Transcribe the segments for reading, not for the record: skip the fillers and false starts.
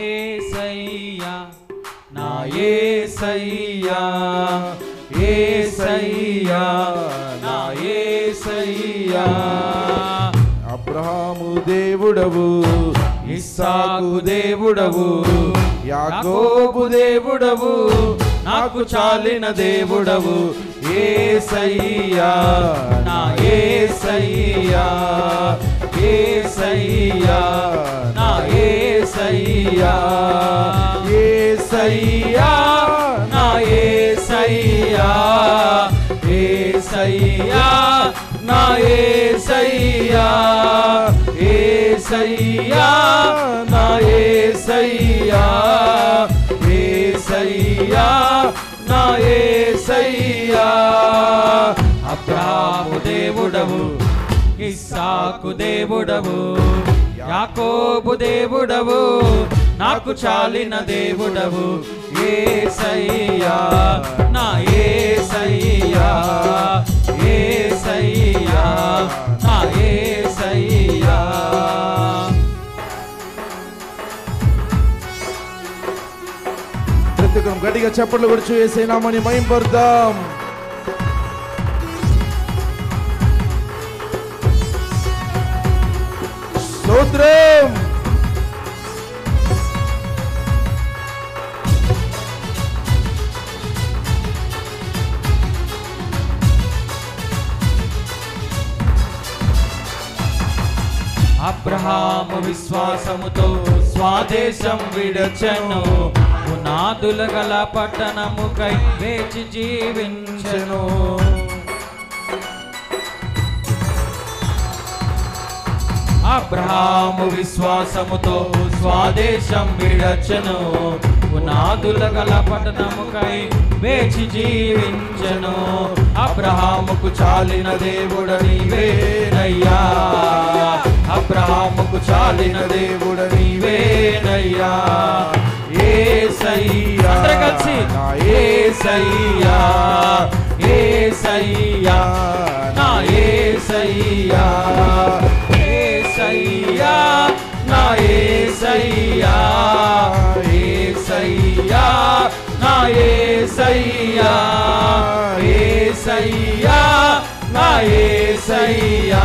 యేసయ్యా నా యేసయ్యా యేసయ్యా నా యేసయ్యా అబ్రహాము దేవుడవు ఇస్సాకు దేవుడవు యాకోబు దేవుడవు నాకు చాలిన దేవుడవు యేసయ్యా నా యేసయ్యా యేసయ్యా నా యేసయ్యా యేసయ్యా నా యేసయ్యా యేసయ్యా నా యేసయ్యా యేసయ్యా నా యేసయ్యా యేసయ్యా నా యేసయ్యా అబ్రహాము దేవుడవు ఇస్సాకు దేవుడవు యాకోబు దేవుడవు నాకు చాలిన దేవుడవు యేసయ్యా నా యేసయ్యా యేసయ్యా నా యేసయ్యా ప్రతికం గట్టిగా చప్పట్లు కొడుచు యేసయ్య నామముని మహింపరుద్దాం. స్తోత్రం. అబ్రహాము విశ్వాసముతో స్వదేశం విడచెను పునాదుల గల పట్టణముకై వేచి జీవించెను అబ్రహాము విశ్వాసముతో స్వదేశం విడచెను పునాదుల గల పట్టణముకై వేచి జీవించెను అబ్రహాముకు చాలిన దేవుడు నీవేనయ్యా అబ్రహాముకు చాలిన దేవుడు నీవేనయ్యా యేసయ్యా నా యేసయ్యా యేసయ్యా నా యేసయ్యా యేసయ్యా నా యేసయ్యా యేసయ్యా నా యేసయ్యా యేసయ్యా నా యేసయ్యా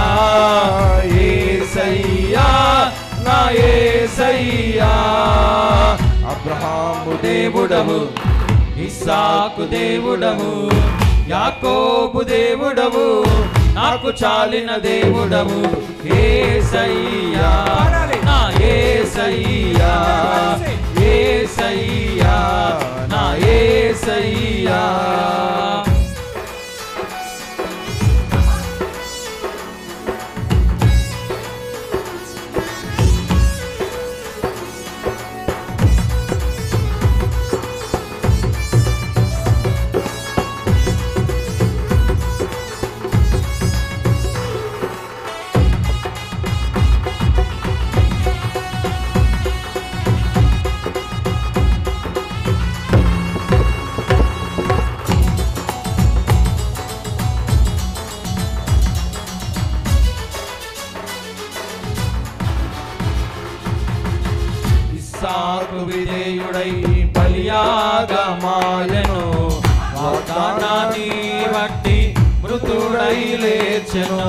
యేసయ్యా నా యేసయ్యా అబ్రహాము దేవుడవు ఇస్సాకు దేవుడవు యాకోబు దేవుడవు నాకు చాలిన దేవుడవు యేసయ్యా నా యేసయ్యా యేసయ్యా నా యేసయ్యా ఇస్సాకు విధేయుడై బలియాగమాయెను వాగ్దానాన్ని బట్టి మృతుడై లేచెను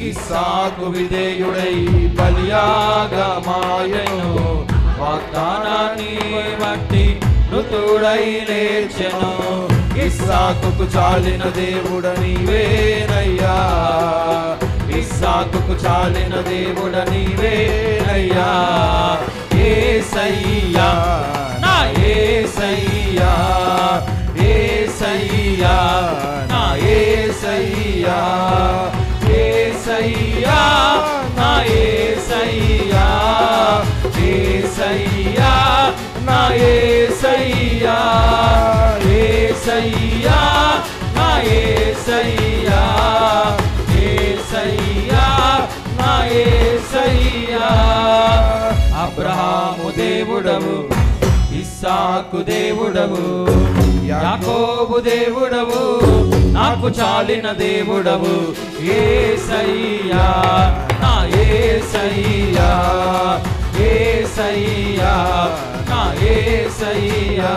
ఇస్సాకు విధేయుడై బలియాగమాయెను వాగ్దానాన్ని బట్టి మృతుడై లేచెను ఇస్సాకుకు చాలిన దేవుడు నీవేనయ్యా ఇస్సాకుకు చాలిన దేవుడు నీవేనయ్యా యేసయ్యా నా యేసయ్యా యేసయ్యా నా యేసయ్యా యేసయ్యా నా యేసయ్యా యేసయ్యా నా యేసయ్యా యేసయ్యా నా యేసయ్యా యేసయ్యా నా యేసయ్యా అబ్రహాము దేవుడవు ఇస్సాకు దేవుడవు యాకోబు దేవుడవు నాకు చాలిన దేవుడవు యేసయ్యా యేసయ్యా యేసయ్యా నా యేసయ్యా.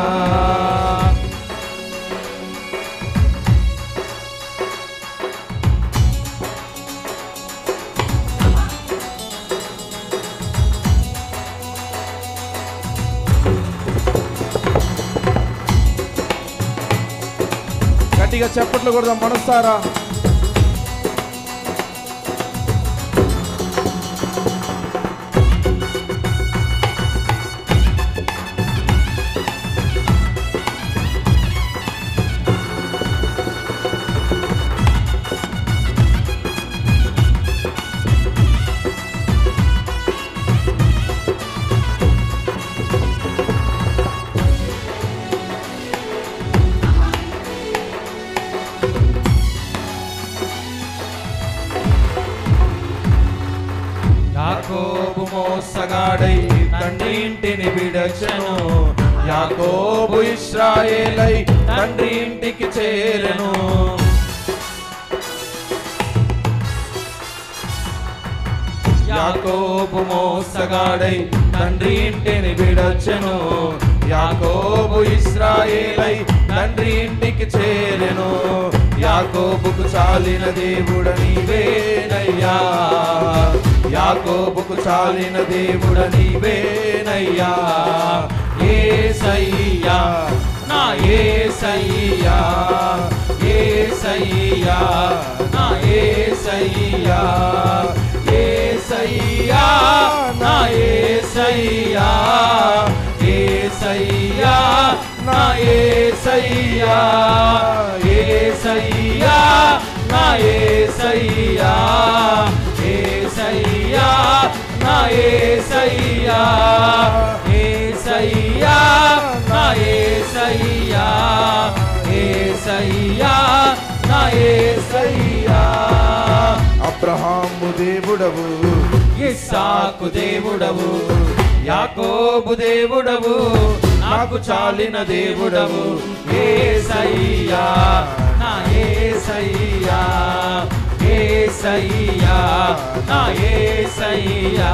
గట్టిగా చప్పట్లు కొడదాం మనసారా. యాకోబు మోసగాడై తండ్రి ఇంటిని విడచెను, యాకోబు ఇశ్రాయేలై తండ్రి ఇంటికి చేరెను. యాకోబు మోసగాడై తండ్రి ఇంటిని విడచెను, యాకోబు ఇశ్రాయేలై తండ్రి ఇంటికి చేరెను. యాకోబుకు చాలిన దేవుడ నీవేనయ్యా, యాకోబుకు చాలిన దేవుడ నీవేనయ్యా. యేసయ్యా నా యేసయ్యా యేసయ్యా నా యేసయ్యా యేసయ్యా నా యేసయ్యా యేసయ్యా నా యేసయ్యా యేసయ్యా నా యేసయ్యా యేసయ్యా నా యేసయ్యా యేసయ్యా నా యేసయ్యా యేసయ్యా నా యేసయ్యా. అబ్రహాము దేవుడవు, ఇస్సాకు దేవుడవు, యాకోబు దేవుడవు, నాకు చాలిన దేవుడవు. యేసయ్యా నా యేసయ్యా యేసయ్యా నా యేసయ్యా.